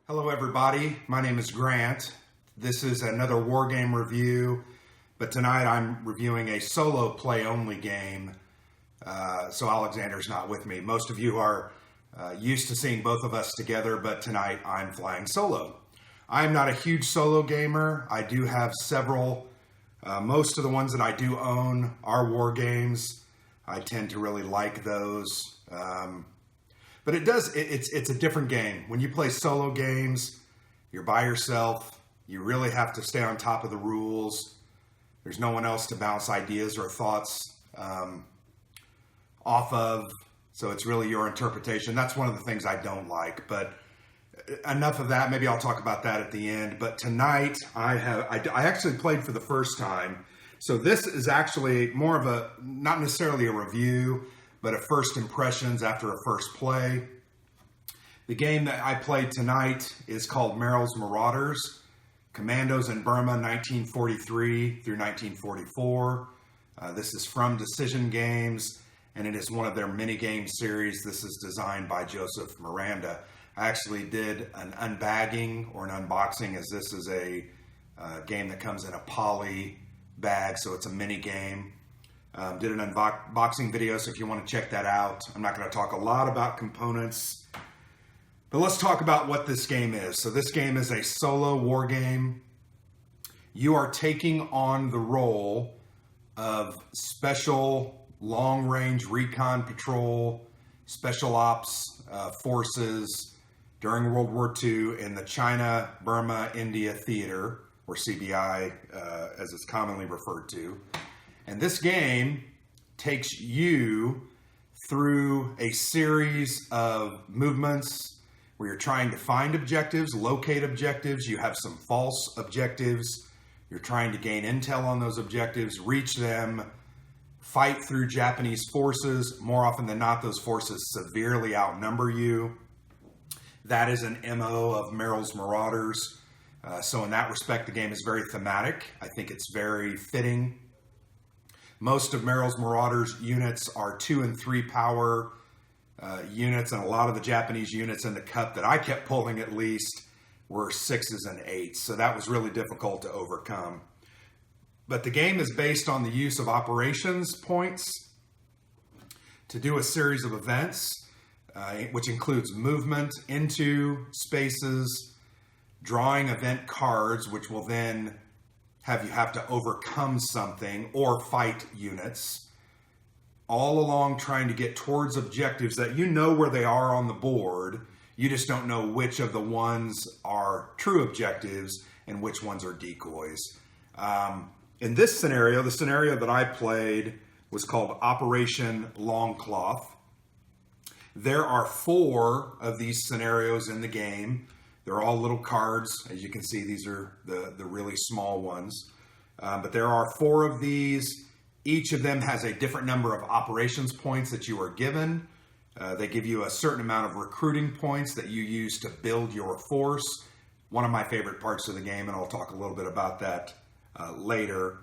Hello everybody, my name is Grant. This is another war game review, but tonight I'm reviewing a solo play only game, so Alexander's not with me. Most of you are used to seeing both of us together, but tonight I'm flying solo. I'm not a huge solo gamer. I do have several. Most of the ones that I do own are war games. I tend to really like those. But it's a different game. When you play solo games, you're by yourself. You really have to stay on top of the rules. There's no one else to bounce ideas or thoughts off of. So it's really your interpretation. That's one of the things I don't like. But enough of that. Maybe I'll talk about that at the end. But tonight I actually played for the first time. So this is actually more of a, not necessarily a review, but a first impressions after a first play. The game that I played tonight is called Merrill's Marauders, Commandos in Burma, 1943 through 1944. This is from Decision Games, and it is one of their mini-game series. This is designed by Joseph Miranda. I actually did an unbagging or an unboxing, as this is a game that comes in a poly bag, so it's a mini-game. Did an unboxing video, so if you want to check that out. I'm not going to talk a lot about components, but let's talk about what this game is. So this game is a solo war game. You are taking on the role of special long-range recon patrol, special ops forces during World War II in the China, Burma, India theater, or CBI as it's commonly referred to. And this game takes you through a series of movements where you're trying to find objectives, locate objectives. You have some false objectives. You're trying to gain intel on those objectives, reach them, fight through Japanese forces. More often than not, those forces severely outnumber you. That is an MO of Merrill's Marauders. So in that respect, the game is very thematic. I think it's very fitting. Most of Merrill's Marauders units are 2 and 3 power units, and a lot of the Japanese units in the cup that I kept pulling at least were 6s and 8s, so that was really difficult to overcome. But the game is based on the use of operations points to do a series of events, which includes movement into spaces, drawing event cards, which will then you have to overcome something or fight units, all along trying to get towards objectives that you know where they are on the board. You just don't know which of the ones are true objectives and which ones are decoys. In this scenario, the scenario that I played was called Operation Longcloth. There are 4 of these scenarios in the game. They're all little cards. As you can see, these are the really small ones. But there are 4 of these. Each of them has a different number of operations points that you are given. They give you a certain amount of recruiting points that you use to build your force. One of my favorite parts of the game, and I'll talk a little bit about that later.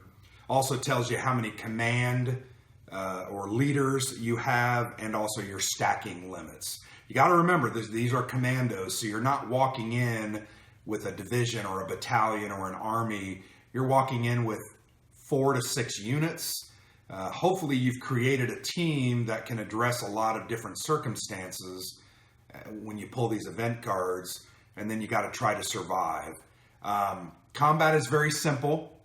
Also tells you how many command or leaders you have, and also your stacking limits. You got to remember, these are commandos, so you're not walking in with a division or a battalion or an army. You're walking in with 4 to 6 units. Hopefully you've created a team that can address a lot of different circumstances when you pull these event cards, and then you got to try to survive. Combat is very simple.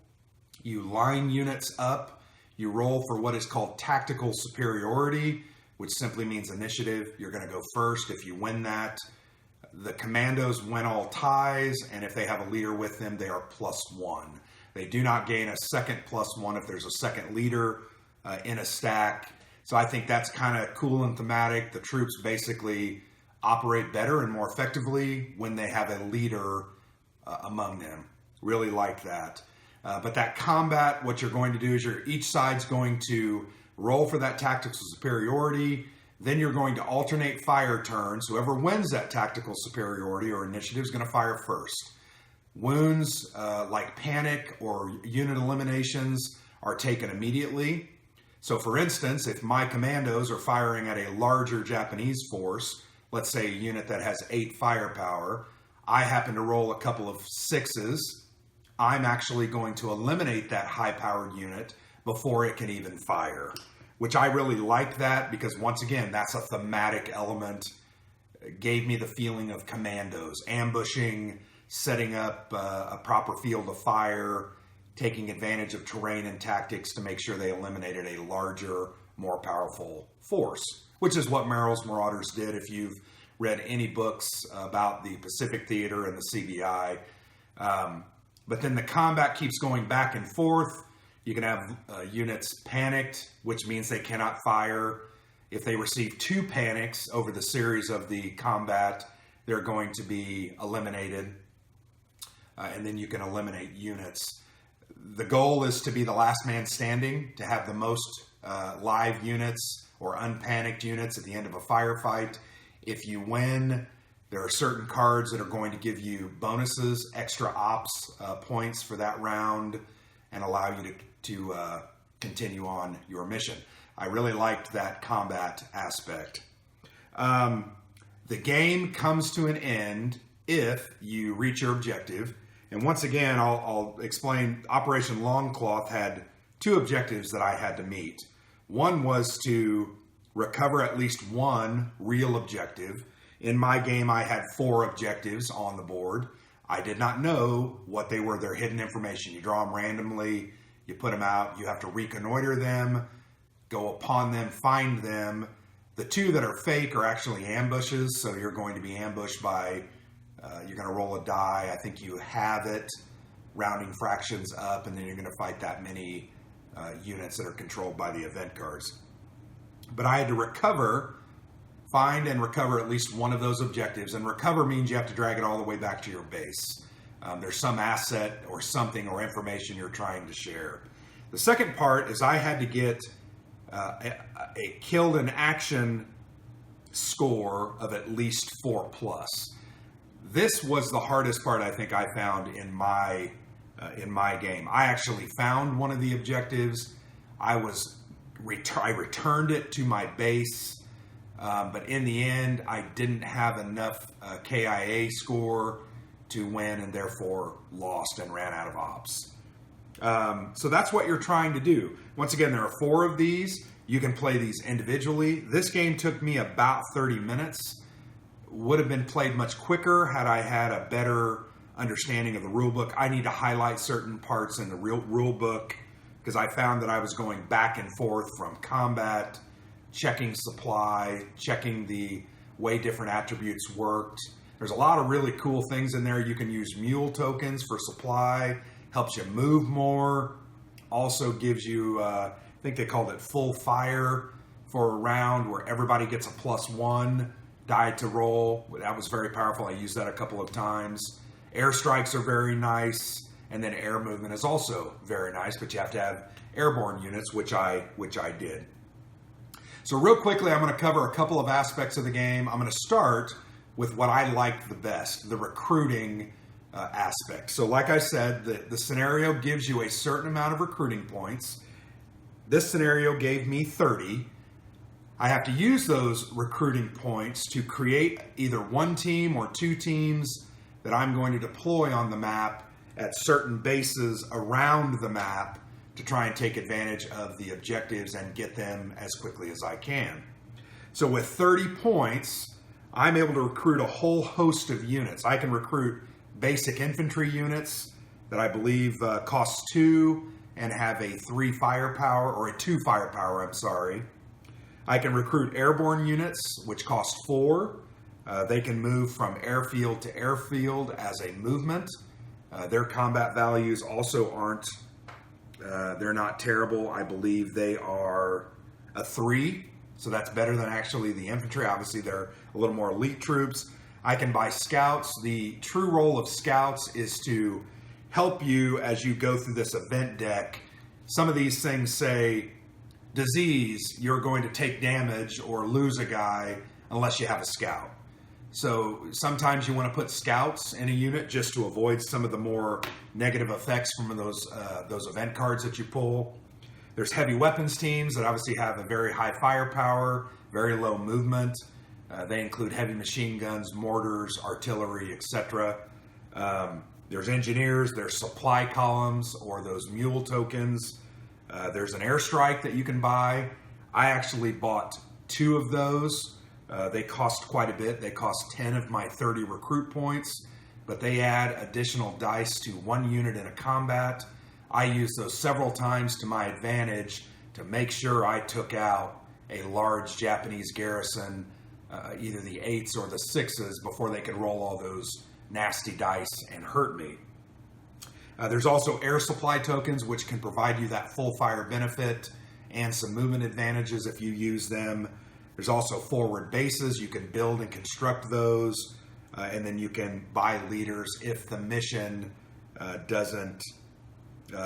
You line units up. You roll for what is called tactical superiority, which simply means initiative. You're going to go first if you win that. The commandos win all ties, and if they have a leader with them, they are +1. They do not gain a second +1 if there's a second leader in a stack. So I think that's kind of cool and thematic. The troops basically operate better and more effectively when they have a leader among them. Really like that. But that combat, what you're going to do is each side's going to roll for that tactical superiority. Then you're going to alternate fire turns. Whoever wins that tactical superiority or initiative is going to fire first. Wounds like panic or unit eliminations are taken immediately. So for instance, if my commandos are firing at a larger Japanese force, let's say a unit that has 8 firepower, I happen to roll a couple of 6s, I'm actually going to eliminate that high-powered unit before it can even fire, which I really like that because, once again, that's a thematic element. It gave me the feeling of Commandos, ambushing, setting up a proper field of fire, taking advantage of terrain and tactics to make sure they eliminated a larger, more powerful force, which is what Merrill's Marauders did. If you've read any books about the Pacific Theater and the CBI. But then the combat keeps going back and forth. You can have units panicked, which means they cannot fire. If they receive 2 panics over the series of the combat, they're going to be eliminated. And then you can eliminate units. The goal is to be the last man standing, to have the most live units or unpanicked units at the end of a firefight. If you win, there are certain cards that are going to give you bonuses, extra ops points for that round, and allow you to continue on your mission. I really liked that combat aspect. The game comes to an end if you reach your objective. And once again, I'll explain. Operation Longcloth had 2 objectives that I had to meet. One was to recover at least 1 real objective. In my game, I had 4 objectives on the board. I did not know what they were. They're hidden information. You draw them randomly, you put them out, you have to reconnoiter them, go upon them, find them. The 2 that are fake are actually ambushes, so you're going to be ambushed by, you're going to roll a die. I think you have it, rounding fractions up, and then you're going to fight that many units that are controlled by the event cards. But I had to find and recover at least 1 of those objectives. And recover means you have to drag it all the way back to your base. There's some asset or something or information you're trying to share. The second part is I had to get a killed in action score of at least 4+. This was the hardest part I think I found in my game. I actually found one of the objectives. I returned it to my base, but in the end, I didn't have enough KIA score to win and therefore lost and ran out of ops. So that's what you're trying to do. Once again, there are 4 of these. You can play these individually. This game took me about 30 minutes. Would have been played much quicker had I had a better understanding of the rule book. I need to highlight certain parts in the rule book because I found that I was going back and forth from combat, checking supply, checking the way different attributes worked. There's a lot of really cool things in there. You can use mule tokens for supply, helps you move more, also gives you, I think they called it full fire for a round where everybody gets a +1 die to roll. That was very powerful. I used that a couple of times. Airstrikes are very nice. And then air movement is also very nice, but you have to have airborne units, which I did. So real quickly, I'm going to cover a couple of aspects of the game. I'm going to start with what I liked the best, the recruiting aspect. So like I said, the scenario gives you a certain amount of recruiting points. This scenario gave me 30. I have to use those recruiting points to create either 1 team or 2 teams that I'm going to deploy on the map at certain bases around the map to try and take advantage of the objectives and get them as quickly as I can. So with 30 points, I'm able to recruit a whole host of units. I can recruit basic infantry units that I believe cost 2 and have a 3 firepower, or a 2 firepower, I'm sorry. I can recruit airborne units, which cost 4. They can move from airfield to airfield as a movement. Their combat values also aren't, they're not terrible. I believe they are a 3, so that's better than actually the infantry. Obviously, they're a little more elite troops. I can buy scouts. The true role of scouts is to help you as you go through this event deck. Some of these things say, disease, you're going to take damage or lose a guy unless you have a scout. So sometimes you want to put scouts in a unit just to avoid some of the more negative effects from those event cards that you pull. There's heavy weapons teams that obviously have a very high firepower, very low movement. They include heavy machine guns, mortars, artillery, etc. There's engineers, there's supply columns or those mule tokens. There's an airstrike that you can buy. I actually bought 2 of those. They cost quite a bit. They cost 10 of my 30 recruit points, but they add additional dice to 1 unit in a combat. I used those several times to my advantage to make sure I took out a large Japanese garrison, either the 8s or the 6s, before they could roll all those nasty dice and hurt me. There's also air supply tokens, which can provide you that full fire benefit and some movement advantages if you use them. There's also forward bases. You can build and construct those, and then you can buy leaders if the mission doesn't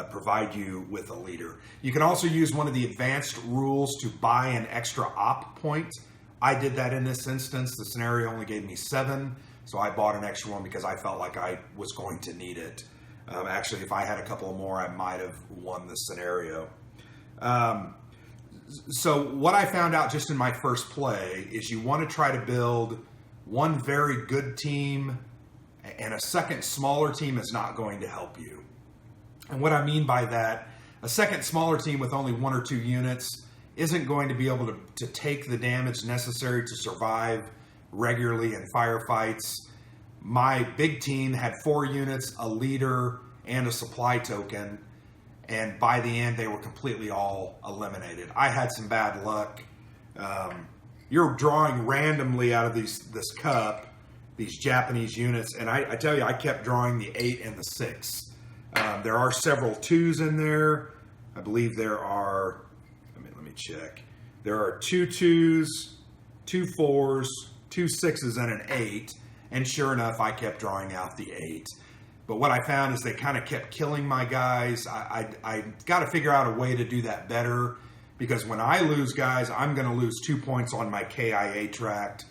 provide you with a leader. You can also use one of the advanced rules to buy an extra op point. I did that in this instance. The scenario only gave me 7, so I bought an extra one because I felt like I was going to need it. Actually, if I had a couple more, I might have won the scenario. So what I found out just in my first play is you want to try to build one very good team, and a second smaller team is not going to help you. And what I mean by that, a second smaller team with only 1 or 2 units isn't going to be able to take the damage necessary to survive regularly in firefights. My big team had 4 units, a leader, and a supply token, and by the end they were completely all eliminated. I had some bad luck. You're drawing randomly out of this cup, these Japanese units, and I tell you, I kept drawing the 8 and the 6. There are several 2s in there. I believe there are, let me check. There are 2 2s, 2 4s, 2 6s, and an 8. And sure enough, I kept drawing out the 8. But what I found is they kind of kept killing my guys. I got to figure out a way to do that better, because when I lose guys, I'm going to lose 2 points on my KIA track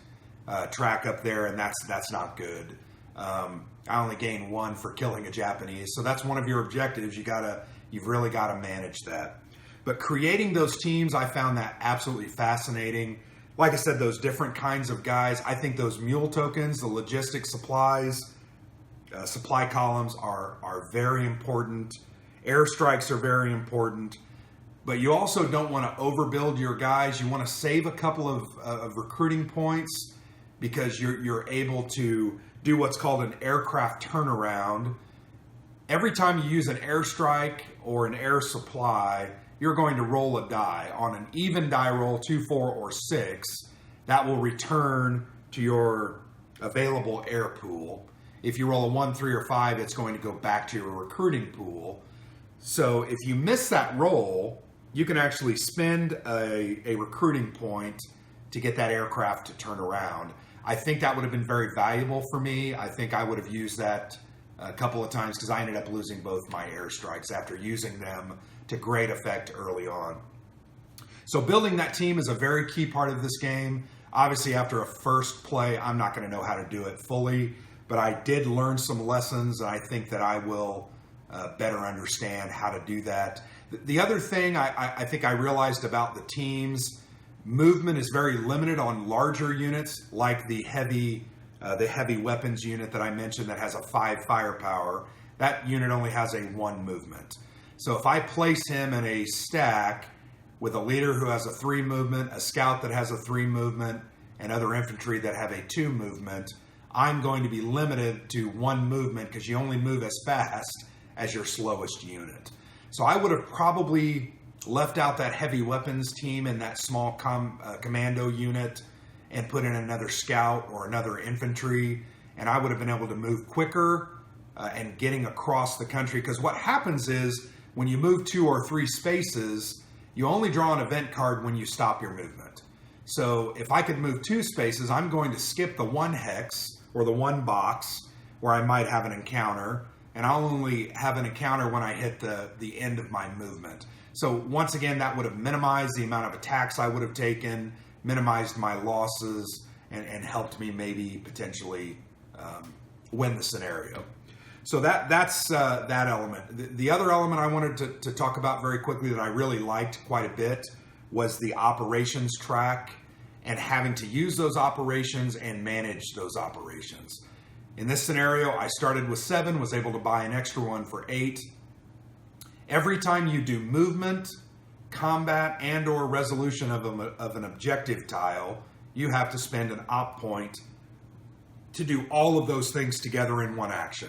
up there, and that's not good. I only gain 1 for killing a Japanese, so that's one of your objectives. You've really got to manage that. But creating those teams, I found that absolutely fascinating. Like I said, those different kinds of guys. I think those mule tokens, the logistics supplies, supply columns are very important. Airstrikes are very important. But you also don't want to overbuild your guys. You want to save a couple of recruiting points, because you're able to do what's called an aircraft turnaround. Every time you use an airstrike or an air supply, you're going to roll a die. On an even die roll, 2, 4, or 6, that will return to your available air pool. If you roll a 1, 3, or 5, it's going to go back to your recruiting pool. So if you miss that roll, you can actually spend a recruiting point to get that aircraft to turn around. I think that would have been very valuable for me. I think I would have used that a couple of times, because I ended up losing both my airstrikes after using them to great effect early on. So building that team is a very key part of this game. Obviously, after a first play, I'm not going to know how to do it fully, but I did learn some lessons, and I think that I will better understand how to do that. The other thing I think I realized about the teams, movement is very limited on larger units, like the heavy weapons unit that I mentioned that has a 5 firepower. That unit only has a 1 movement. So if I place him in a stack with a leader who has a 3 movement, a scout that has a 3 movement, and other infantry that have a 2 movement, I'm going to be limited to 1 movement, because you only move as fast as your slowest unit. So I would have probably left out that heavy weapons team and that small commando unit and put in another scout or another infantry, and I would have been able to move quicker and getting across the country. Because what happens is, when you move 2 or 3 spaces, you only draw an event card when you stop your movement. So if I could move 2 spaces, I'm going to skip the 1 hex or the 1 box where I might have an encounter, and I'll only have an encounter when I hit the end of my movement. So once again, that would have minimized the amount of attacks I would have taken, minimized my losses, and helped me maybe potentially win the scenario. So that's that element. The other element I wanted to talk about very quickly that I really liked quite a bit was the operations track. and having to use those operations and manage those operations. In this scenario, I started with 7, was able to buy an extra one for 8. Every time you do movement, combat, and or resolution of an objective tile, you have to spend an op point to do all of those things together in one action.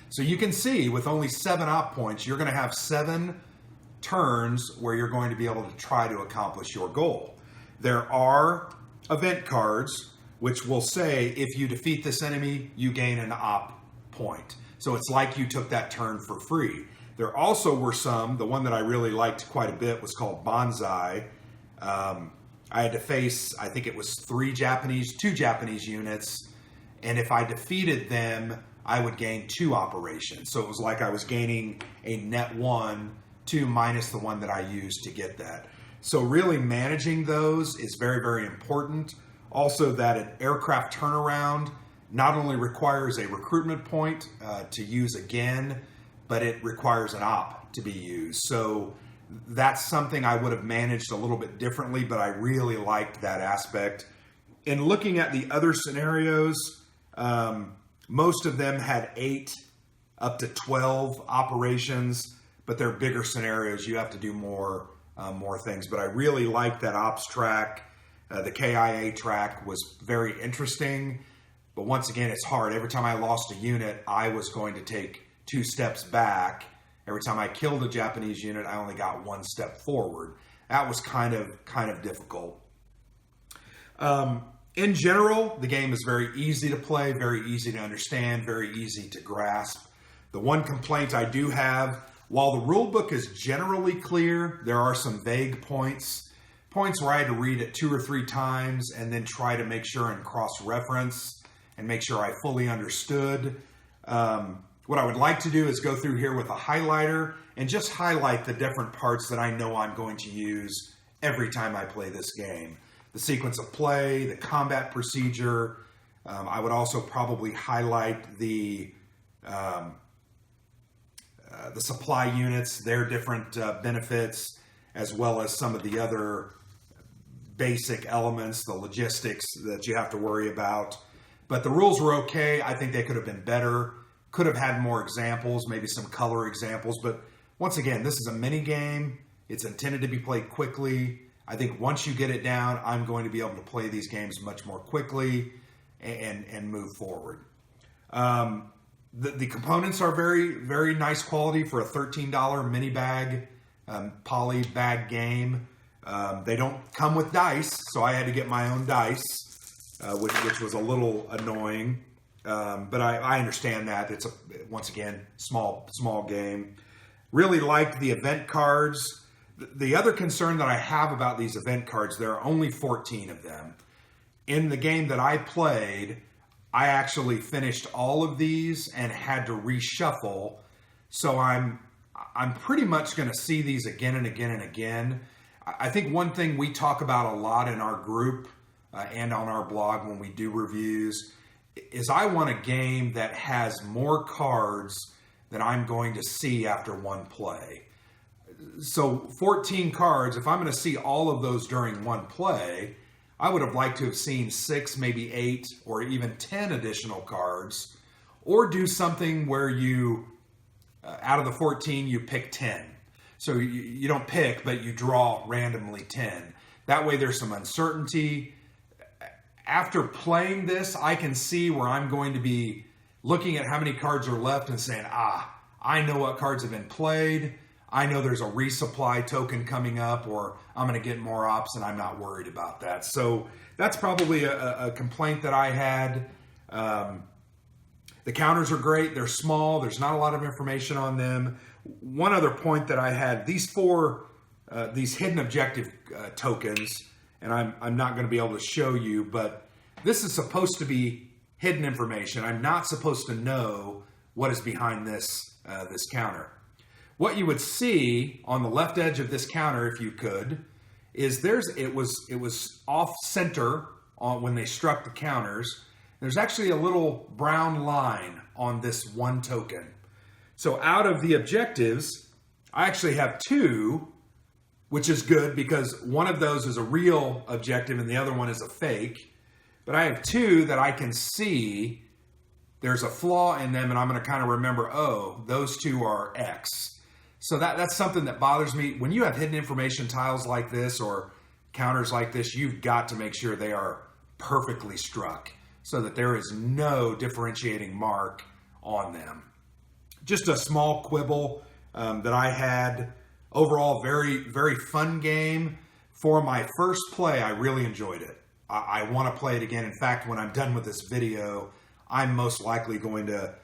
So you can see with only 7 op points, you're going to have 7 turns where you're going to be able to try to accomplish your goal. There are event cards which will say if you defeat this enemy, you gain an op point. So it's like you took that turn for free. There also were some, the one that I really liked quite a bit was called Bonsai. I had to face, I think it was 2 Japanese units, and if I defeated them, I would gain 2 operations. So it was like I was gaining a net 1, 2 minus the one that I used to get that. So really managing those is very, very important. Also, that an aircraft turnaround not only requires a recruitment point to use again, but it requires an op to be used. So that's something I would have managed a little bit differently, but I really liked that aspect. In looking at the other scenarios, most of them had 8 up to 12 operations, but they're bigger scenarios. You have to do more things. But I really liked that ops track. The KIA track was very interesting, but once again, it's hard. Every time I lost a unit, I was going to take 2 steps back. Every time I killed a Japanese unit, I only got 1 step forward. That was kind of difficult. In general, the game is very easy to play, very easy to understand, very easy to grasp. The one complaint I do have, while the rule book is generally clear, there are some vague points where I had to read it 2 or 3 times and then try to make sure and cross-reference and make sure I fully understood. What I would like to do is go through here with a highlighter and just highlight the different parts that I know I'm going to use every time I play this game. The sequence of play, the combat procedure. I would also probably highlight the supply units, their different benefits, as well as some of the other basic elements, the logistics that you have to worry about. But the rules were okay. I think they could have been better. Could have had more examples, maybe some color examples. But once again, this is a mini game. It's intended to be played quickly. I think once you get it down, I'm going to be able to play these games much more quickly and move forward. The components are very, very nice quality for a $13 mini bag, poly bag game. They don't come with dice, so I had to get my own dice, which was a little annoying. But I understand that. It's, once again, small game. Really liked the event cards. The other concern that I have about these event cards, there are only 14 of them. In the game that I played, I actually finished all of these and had to reshuffle. So I'm pretty much going to see these again and again and again. I think one thing we talk about a lot in our group and on our blog when we do reviews is I want a game that has more cards than I'm going to see after one play. So 14 cards, if I'm going to see all of those during one play, I would have liked to have seen 6, maybe 8, or even 10 additional cards, or do something where you, out of the 14, you pick 10. So you don't pick, but you draw randomly 10. That way there's some uncertainty. After playing this, I can see where I'm going to be looking at how many cards are left and saying, I know what cards have been played. I know there's a resupply token coming up, or I'm going to get more ops and I'm not worried about that. So that's probably a complaint that I had. The counters are great. They're small. There's not a lot of information on them. One other point that I had, these hidden objective tokens, and I'm not going to be able to show you, but this is supposed to be hidden information. I'm not supposed to know what is behind this counter. What you would see on the left edge of this counter, if you could, is it was off center when they struck the counters. There's actually a little brown line on this one token. So out of the objectives, I actually have 2 which is good because one of those is a real objective and the other one is a fake. But I have two that I can see there's a flaw in them, and I'm going to kind of remember, oh, those two are X. So that's something that bothers me. When you have hidden information tiles like this or counters like this, you've got to make sure they are perfectly struck so that there is no differentiating mark on them. Just a small quibble that I had. Overall, very, very fun game. For my first play, I really enjoyed it. I want to play it again. In fact, when I'm done with this video, I'm most likely going to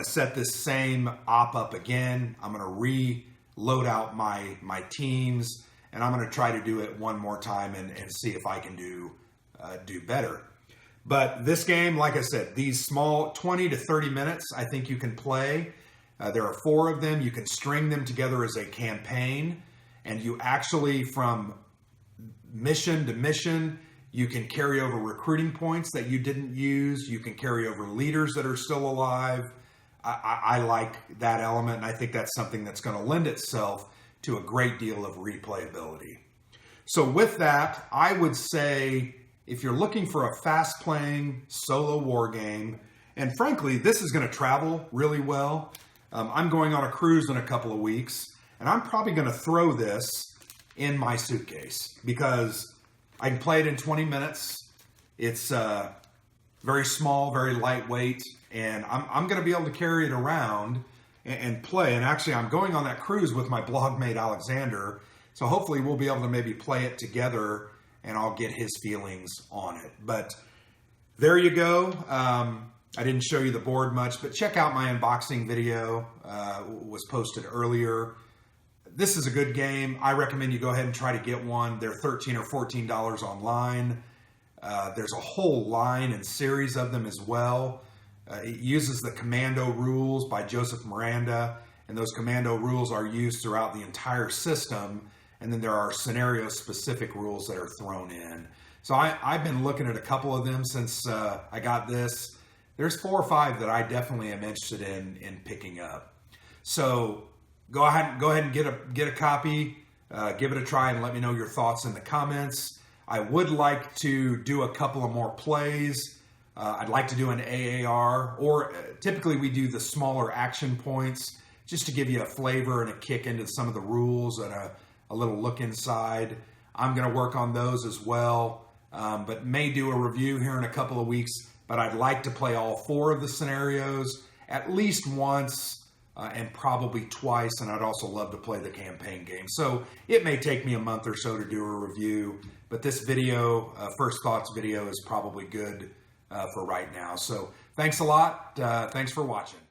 set this same op up again. I'm going to reload out my teams, and I'm going to try to do it one more time and see if I can do better. But this game, like I said, these small 20 to 30 minutes, I think you can play. There are 4 of them. You can string them together as a campaign, and you actually, from mission to mission, you can carry over recruiting points that you didn't use. You can carry over leaders that are still alive. I like that element, and I think that's something that's going to lend itself to a great deal of replayability. So with that, I would say if you're looking for a fast-playing solo war game, and frankly, this is going to travel really well. I'm going on a cruise in a couple of weeks, and I'm probably going to throw this in my suitcase because I can play it in 20 minutes. It's very small, very lightweight, and I'm going to be able to carry it around and play. And actually, I'm going on that cruise with my blog mate, Alexander, so hopefully we'll be able to maybe play it together, and I'll get his feelings on it. But there you go. I didn't show you the board much, but check out my unboxing video. Was posted earlier. This is a good game. I recommend you go ahead and try to get one. They're $13 or $14 online. There's a whole line and series of them as well. It uses the Commando rules by Joseph Miranda, and those Commando rules are used throughout the entire system, and then there are scenario-specific rules that are thrown in. So I've been looking at a couple of them since I got this. There's 4 or 5 that I definitely am interested in picking up. So go ahead and get a copy, give it a try, and let me know your thoughts in the comments. I would like to do a couple of more plays. I'd like to do an AAR, or typically we do the smaller action points just to give you a flavor and a kick into some of the rules and a little look inside. I'm going to work on those as well, but may do a review here in a couple of weeks. But I'd like to play all 4 of the scenarios at least once and probably twice, and I'd also love to play the campaign game. So it may take me a month or so to do a review, but this video, First Thoughts video, is probably good for right now. So thanks a lot. Thanks for watching.